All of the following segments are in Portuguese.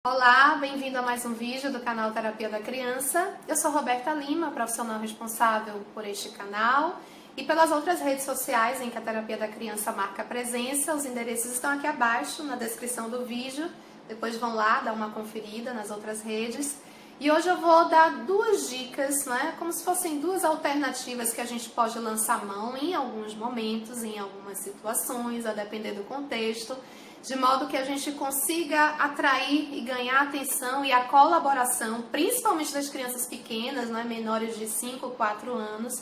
Olá, bem-vindo a mais um vídeo do canal Terapia da Criança. Eu sou Roberta Lima, profissional responsável por este canal e pelas outras redes sociais em que a Terapia da Criança marca presença. Os endereços estão aqui abaixo na descrição do vídeo, depois vão lá dar uma conferida nas outras redes. E hoje eu vou dar duas dicas, como se fossem duas alternativas que a gente pode lançar mão em alguns momentos, em algumas situações, a depender do contexto, de modo que a gente consiga atrair e ganhar a atenção e a colaboração, principalmente das crianças pequenas, menores de 5, 4 anos,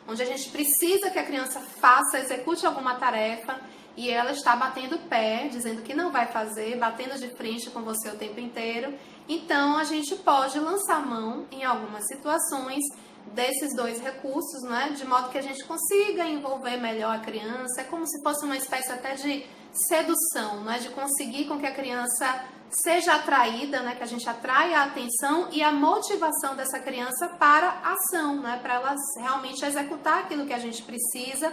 onde a gente precisa que a criança faça, execute alguma tarefa e ela está batendo o pé, dizendo que não vai fazer, batendo de frente com você o tempo inteiro. Então, a gente pode lançar mão, em algumas situações, desses dois recursos, de modo que a gente consiga envolver melhor a criança. É como se fosse uma espécie até de sedução, de conseguir com que a criança seja atraída, que a gente atraia a atenção e a motivação dessa criança para a ação, para ela realmente executar aquilo que a gente precisa,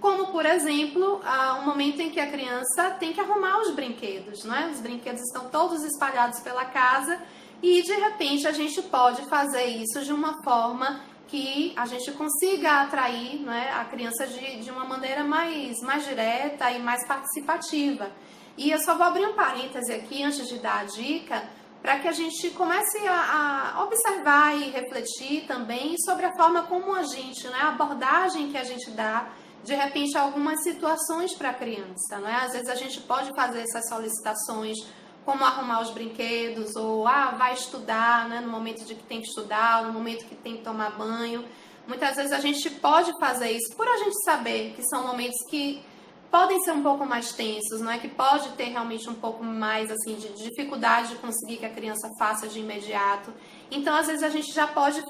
como, por exemplo, um momento em que a criança tem que arrumar os brinquedos, Os brinquedos estão todos espalhados pela casa e, de repente, a gente pode fazer isso de uma forma que a gente consiga atrair a criança de uma maneira mais direta e mais participativa. E eu só vou abrir um parêntese aqui antes de dar a dica, para que a gente comece a observar e refletir também sobre a forma como a gente, a abordagem que a gente dá, de repente, algumas situações para a criança. Às vezes a gente pode fazer essas solicitações, como arrumar os brinquedos, ou vai estudar, no momento de que tem que estudar, no momento que tem que tomar banho. Muitas vezes a gente pode fazer isso por a gente saber que são momentos que podem ser um pouco mais tensos, que pode ter realmente um pouco mais assim, de dificuldade de conseguir que a criança faça de imediato. Então, às vezes a gente já pode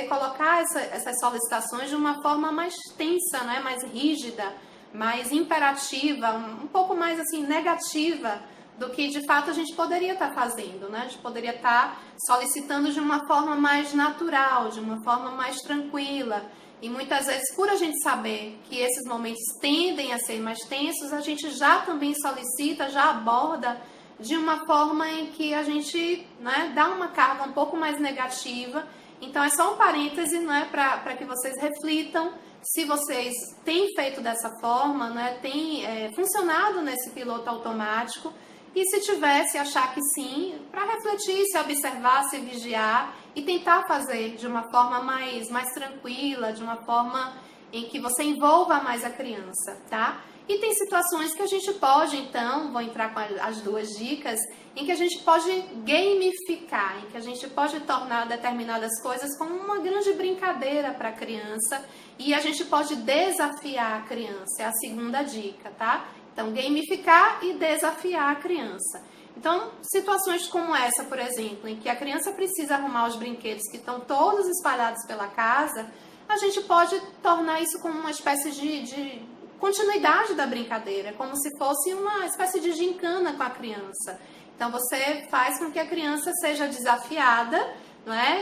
colocar essas solicitações de uma forma mais tensa, mais rígida, mais imperativa, um pouco mais assim negativa, do que de fato a gente poderia estar fazendo, A gente poderia estar solicitando de uma forma mais natural, de uma forma mais tranquila. E muitas vezes, por a gente saber que esses momentos tendem a ser mais tensos, a gente já também solicita, já aborda de uma forma em que a gente dá uma carga um pouco mais negativa. Então é só um parêntese para que vocês reflitam se vocês têm feito dessa forma, tem funcionado nesse piloto automático. E se tivesse, achar que sim, para refletir, se observar, se vigiar e tentar fazer de uma forma mais tranquila, de uma forma em que você envolva mais a criança, tá? E tem situações que a gente pode, então, vou entrar com as duas dicas, em que a gente pode gamificar, em que a gente pode tornar determinadas coisas como uma grande brincadeira para a criança e a gente pode desafiar a criança, é a segunda dica, tá? Então, gamificar e desafiar a criança. Então, situações como essa, por exemplo, em que a criança precisa arrumar os brinquedos que estão todos espalhados pela casa, a gente pode tornar isso como uma espécie de continuidade da brincadeira, como se fosse uma espécie de gincana com a criança. Então, você faz com que a criança seja desafiada,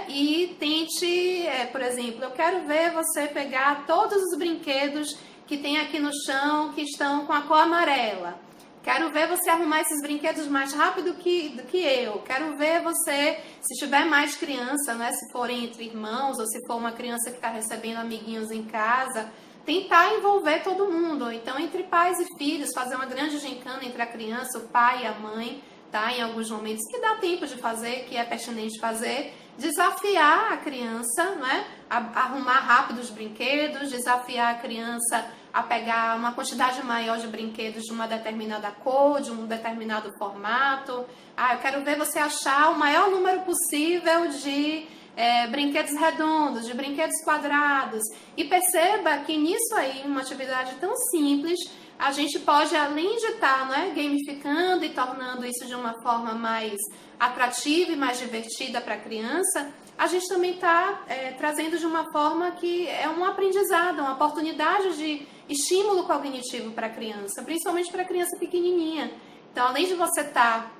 e tente, por exemplo, eu quero ver você pegar todos os brinquedos que tem aqui no chão, que estão com a cor amarela. Quero ver você arrumar esses brinquedos mais rápido do que eu. Quero ver você, se tiver mais criança, se forem entre irmãos, ou se for uma criança que está recebendo amiguinhos em casa, tentar envolver todo mundo. Então, entre pais e filhos, fazer uma grande gincana entre a criança, o pai e a mãe, tá? Em alguns momentos que dá tempo de fazer, que é pertinente fazer, desafiar a criança, a arrumar rápido os brinquedos, desafiar a criança a pegar uma quantidade maior de brinquedos de uma determinada cor, de um determinado formato. Eu quero ver você achar o maior número possível de brinquedos redondos, de brinquedos quadrados. E perceba que nisso aí, uma atividade tão simples, a gente pode, além de estar gamificando e tornando isso de uma forma mais atrativa e mais divertida para a criança, a gente também está trazendo de uma forma que é um aprendizado, uma oportunidade de estímulo cognitivo para a criança, principalmente para a criança pequenininha. Então, além de você estar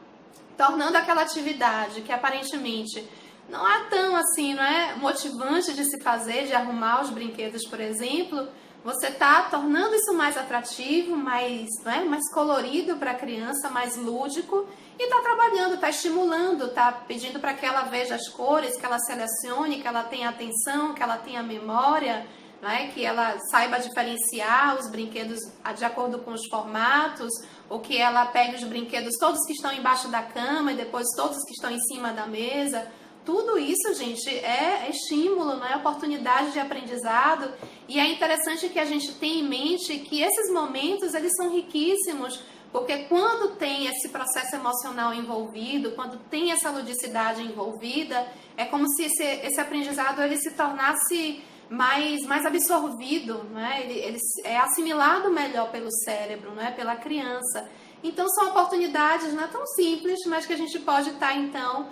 tornando aquela atividade que aparentemente não é tão assim, motivante de se fazer, de arrumar os brinquedos, por exemplo, você está tornando isso mais atrativo, mais, né, mais colorido para a criança, mais lúdico, e está trabalhando, está estimulando, está pedindo para que ela veja as cores, que ela selecione, que ela tenha atenção, que ela tenha memória, né, que ela saiba diferenciar os brinquedos de acordo com os formatos, ou que ela pegue os brinquedos todos que estão embaixo da cama e depois todos que estão em cima da mesa. Tudo isso, gente, é estímulo, não é oportunidade de aprendizado, e é interessante que a gente tenha em mente que esses momentos, eles são riquíssimos, porque quando tem esse processo emocional envolvido, quando tem essa ludicidade envolvida, é como se esse aprendizado ele se tornasse mais absorvido, né? Ele é assimilado melhor pelo cérebro, né? Pela criança. Então são oportunidades não é tão simples, mas que a gente pode estar então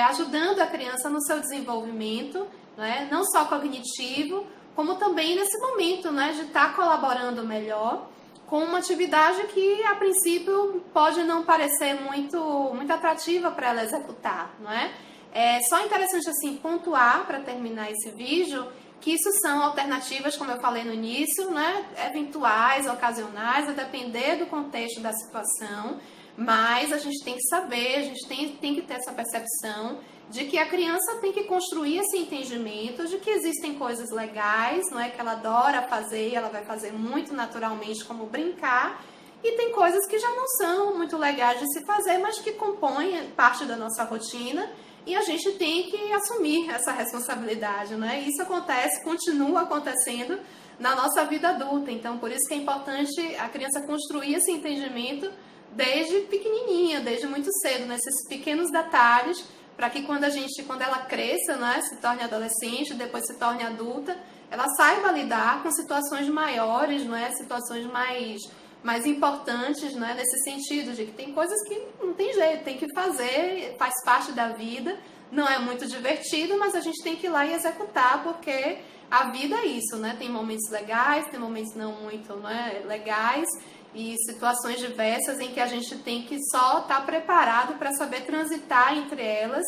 ajudando a criança no seu desenvolvimento, né? Não só cognitivo, como também nesse momento, né? De estar colaborando melhor com uma atividade que a princípio pode não parecer muito atrativa para ela executar, não é? É só interessante assim pontuar para terminar esse vídeo que isso são alternativas, como eu falei no início, né, eventuais, ocasionais, a depender do contexto da situação, mas a gente tem que saber, a gente tem que ter essa percepção de que a criança tem que construir esse entendimento de que existem coisas legais, não é, que ela adora fazer e ela vai fazer muito naturalmente, como brincar, e tem coisas que já não são muito legais de se fazer, mas que compõem parte da nossa rotina. E a gente tem que assumir essa responsabilidade, né? Isso acontece, continua acontecendo na nossa vida adulta. Então, por isso que é importante a criança construir esse entendimento desde pequenininha, desde muito cedo, nesses pequenos detalhes, para que quando ela cresça, né, se torne adolescente, depois se torne adulta, ela saiba lidar com situações maiores, não é? Situações mais importantes, né, nesse sentido de que tem coisas que não tem jeito, tem que fazer, faz parte da vida, não é muito divertido, mas a gente tem que ir lá e executar, porque a vida é isso, né? Tem momentos legais, tem momentos não muito, né, legais, e situações diversas em que a gente tem que só estar preparado para saber transitar entre elas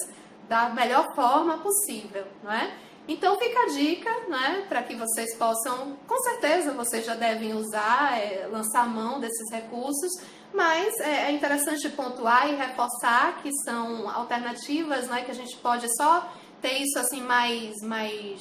da melhor forma possível, não é? Então fica a dica, né, para que vocês possam, com certeza vocês já devem usar, lançar mão desses recursos, mas é interessante pontuar e reforçar que são alternativas, né, que a gente pode só ter isso assim mais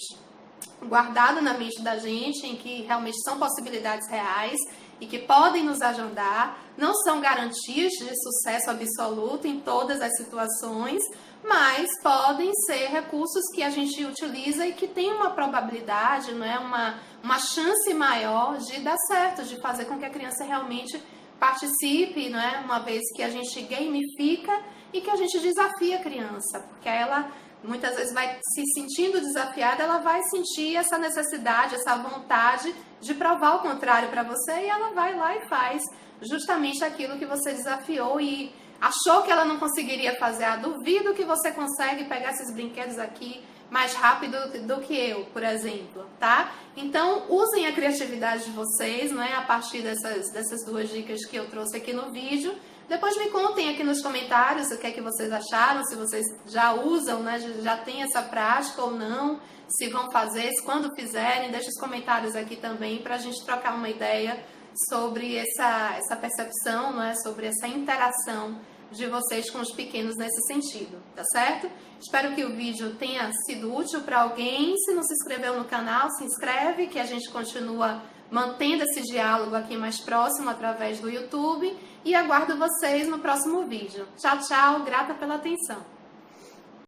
guardado na mente da gente, em que realmente são possibilidades reais e que podem nos ajudar, não são garantias de sucesso absoluto em todas as situações, mas podem ser recursos que a gente utiliza e que tem uma probabilidade, não é? Uma chance maior de dar certo, de fazer com que a criança realmente participe, não é? Uma vez que a gente gamifica e que a gente desafia a criança, porque ela muitas vezes vai se sentindo desafiada, ela vai sentir essa necessidade, essa vontade de provar o contrário para você, e ela vai lá e faz justamente aquilo que você desafiou e achou que ela não conseguiria fazer. Duvido que você consegue pegar esses brinquedos aqui mais rápido do que eu, por exemplo, tá? Então, usem a criatividade de vocês, né, a partir dessas duas dicas que eu trouxe aqui no vídeo. Depois me contem aqui nos comentários o que é que vocês acharam, se vocês já usam, né, já tem essa prática ou não, se vão fazer, se quando fizerem, deixe os comentários aqui também para a gente trocar uma ideia sobre essa percepção, né, sobre essa interação de vocês com os pequenos nesse sentido, tá certo? Espero que o vídeo tenha sido útil para alguém. Se não se inscreveu no canal, se inscreve, que a gente continua mantendo esse diálogo aqui mais próximo através do YouTube, e aguardo vocês no próximo vídeo. Tchau, tchau, grata pela atenção.